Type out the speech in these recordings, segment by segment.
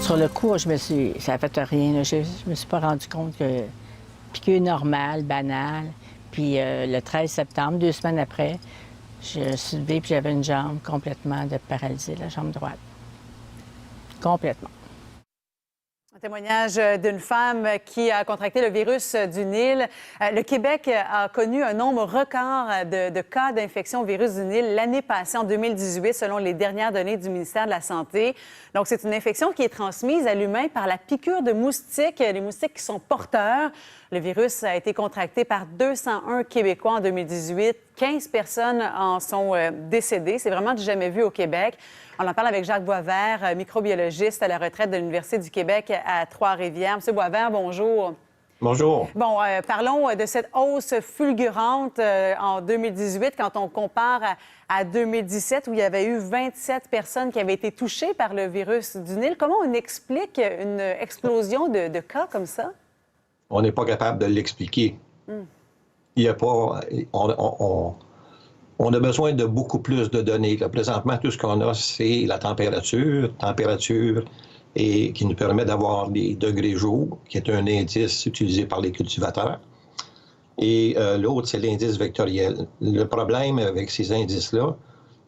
Sur le coup, ça a fait rien. Là. Je me suis pas rendu compte que piqûre normale, banale. Puis le 13 septembre, 2 semaines après, je suis levée et j'avais une jambe complètement paralysée, la jambe droite. Complètement. Un témoignage d'une femme qui a contracté le virus du Nil. Le Québec a connu un nombre record de cas d'infection au virus du Nil l'année passée, en 2018, selon les dernières données du ministère de la Santé. Donc, c'est une infection qui est transmise à l'humain par la piqûre de moustiques, les moustiques qui sont porteurs. Le virus a été contracté par 201 Québécois en 2018. 15 personnes en sont décédées. C'est vraiment du jamais vu au Québec. On en parle avec Jacques Boisvert, microbiologiste à la retraite de l'Université du Québec à Trois-Rivières. Monsieur Boisvert, bonjour. Bonjour. Bon, parlons de cette hausse fulgurante en 2018 quand on compare à 2017 où il y avait eu 27 personnes qui avaient été touchées par le virus du Nil. Comment on explique une explosion de cas comme ça? On n'est pas capable de l'expliquer. Il y a pas... On a besoin de beaucoup plus de données. Là, présentement, tout ce qu'on a, c'est la température et qui nous permet d'avoir les degrés jour, qui est un indice utilisé par les cultivateurs. Et l'autre, c'est l'indice vectoriel. Le problème avec ces indices-là,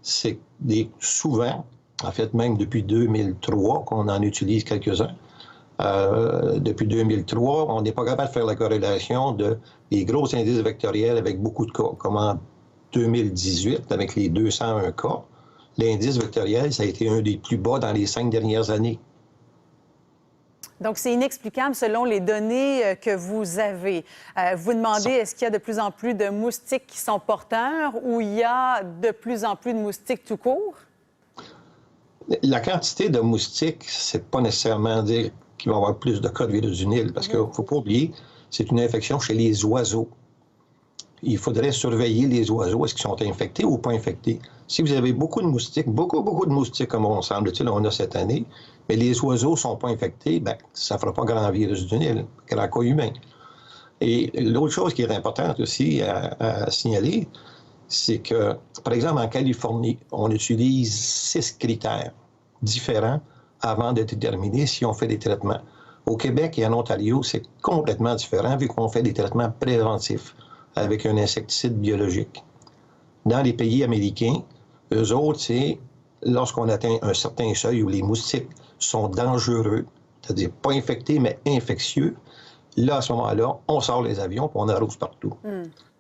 c'est que souvent, en fait même depuis 2003, qu'on en utilise quelques-uns, depuis 2003, on n'est pas capable de faire la corrélation des gros indices vectoriels avec beaucoup de cas, comme en 2018, avec les 201 cas. L'indice vectoriel, ça a été un des plus bas dans les 5 dernières années. Donc, c'est inexplicable selon les données que vous avez. Vous demandez, est-ce qu'il y a de plus en plus de moustiques qui sont porteurs ou il y a de plus en plus de moustiques tout court? La quantité de moustiques, c'est pas nécessairement dire qu'il va y avoir plus de cas de virus du Nil, parce qu'il ne faut pas oublier, c'est une infection chez les oiseaux. Il faudrait surveiller les oiseaux. Est-ce qu'ils sont infectés ou pas infectés? Si vous avez beaucoup de moustiques, beaucoup de moustiques, comme on semble-t-il, on a cette année, mais les oiseaux ne sont pas infectés, bien, ça ne fera pas grand virus du Nil, grand cas humain. Et l'autre chose qui est importante aussi à signaler, c'est que, par exemple, en Californie, on utilise 6 critères différents avant de déterminer si on fait des traitements. Au Québec et en Ontario, c'est complètement différent vu qu'on fait des traitements préventifs avec un insecticide biologique. Dans les pays américains, eux autres, c'est lorsqu'on atteint un certain seuil où les moustiques sont dangereux, c'est-à-dire pas infectés, mais infectieux, là, à ce moment-là, on sort les avions et on arrose partout.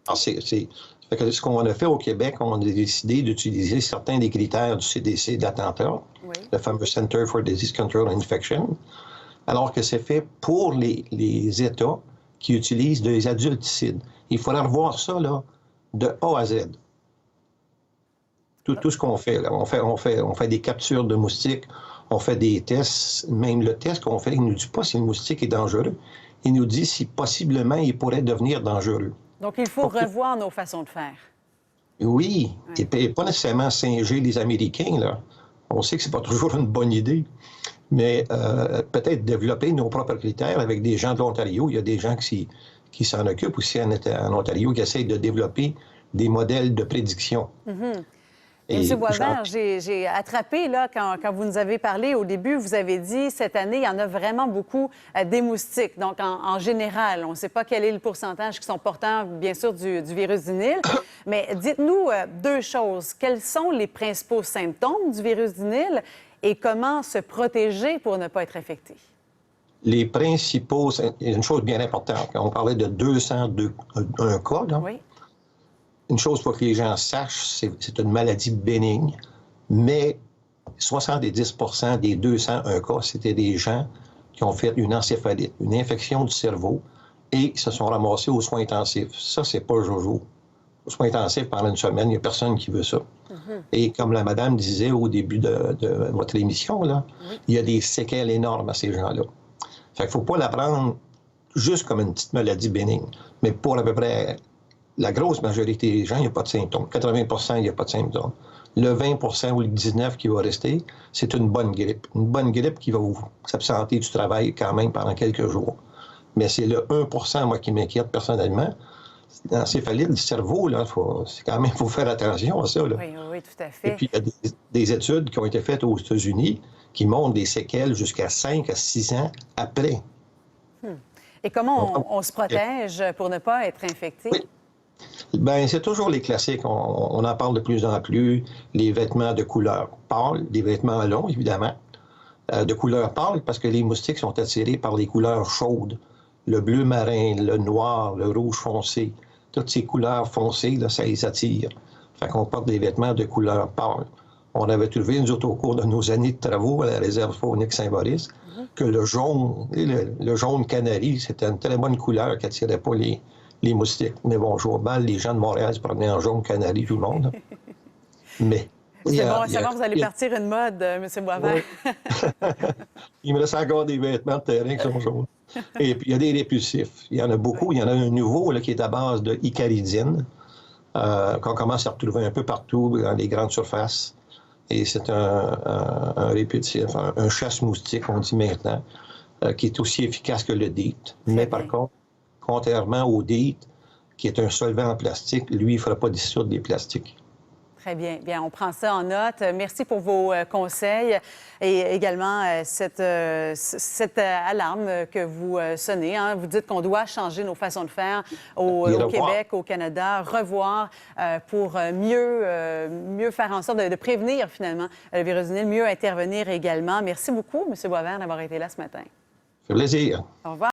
Alors, ce qu'on a fait au Québec, on a décidé d'utiliser certains des critères du CDC d'Atlanta, le fameux Center for Disease Control and Infection, alors que c'est fait pour les États qui utilisent des adulticides. Il faudra revoir ça là, de A à Z. Tout ce qu'on fait, là. On fait des captures de moustiques, on fait des tests. Même le test qu'on fait, il ne nous dit pas si le moustique est dangereux. Il nous dit si possiblement il pourrait devenir dangereux. Donc, il faut revoir nos façons de faire. Oui, et pas nécessairement singer les Américains, là. On sait que c'est pas toujours une bonne idée, mais peut-être développer nos propres critères avec des gens de l'Ontario. Il y a des gens qui s'en occupent aussi en Ontario, qui essayent de développer des modèles de prédiction. Et M. Boisvert, j'ai attrapé, là, quand vous nous avez parlé au début, vous avez dit, cette année, il y en a vraiment beaucoup des moustiques. Donc, en général, on ne sait pas quel est le pourcentage qui sont porteurs, bien sûr, du virus du Nil. Mais dites-nous 2 choses. Quels sont les principaux symptômes du virus du Nil et comment se protéger pour ne pas être affecté? Les principaux... Il y a une chose bien importante. On parlait de 202 cas, là. Oui. Une chose pour que les gens sachent, c'est une maladie bénigne, mais 70 % des 201 cas, c'était des gens qui ont fait une encéphalite, une infection du cerveau, et se sont ramassés aux soins intensifs. Ça, c'est pas jojo. Aux soins intensifs, pendant une semaine, il n'y a personne qui veut ça. Et comme la madame disait au début de votre émission, là, il y a des séquelles énormes à ces gens-là. Fait qu'il ne faut pas la prendre juste comme une petite maladie bénigne, mais pour à peu près la grosse majorité des gens, il n'y a pas de symptômes. 80 % il n'y a pas de symptômes. Le 20 % ou le 19 % qui va rester, c'est une bonne grippe. Une bonne grippe qui va vous s'absenter du travail quand même pendant quelques jours. Mais c'est le 1 %, moi, qui m'inquiète personnellement. L'encéphalite du cerveau, là, c'est quand même, il faut faire attention à ça. Là. Oui, tout à fait. Et puis, il y a des études qui ont été faites aux États-Unis qui montrent des séquelles jusqu'à 5 à 6 ans après. Et comment on se protège pour ne pas être infecté? Oui. Bien, c'est toujours les classiques. On en parle de plus en plus. Les vêtements de couleur pâle, des vêtements longs, évidemment, de couleur pâle, parce que les moustiques sont attirés par les couleurs chaudes. Le bleu marin, le noir, le rouge foncé. Toutes ces couleurs foncées, là, ça les attire. Fait qu'on porte des vêtements de couleur pâle. On avait trouvé, nous autres, au cours de nos années de travaux à la réserve faunique Saint-Maurice, que le jaune, le jaune canari, c'était une très bonne couleur qui n'attirait pas les moustiques. Mais bon, je vois mal les gens de Montréal se promenaient en jaune canari, tout le monde. Mais... C'est bon, ça va, vous allez partir une mode, M. Boisvert. Oui. Il me reste encore des vêtements de terrain qui sont jaunes. Et puis, il y a des répulsifs. Il y en a beaucoup. Il y en a un nouveau là, qui est à base de icaridine, qu'on commence à retrouver un peu partout dans les grandes surfaces. Et c'est un répulsif, un chasse-moustique, on dit maintenant, qui est aussi efficace que le DEET. Mais par contre, contrairement au DEET, qui est un solvant en plastique, lui, il ne fera pas dissoudre des plastiques. Très bien. Bien, on prend ça en note. Merci pour vos conseils et également cette alarme que vous sonnez. Hein. Vous dites qu'on doit changer nos façons de faire au Québec, au Canada, revoir pour mieux faire en sorte de prévenir finalement le virus du Nil, mieux intervenir également. Merci beaucoup, M. Boisvert, d'avoir été là ce matin. Ça fait plaisir. Au revoir.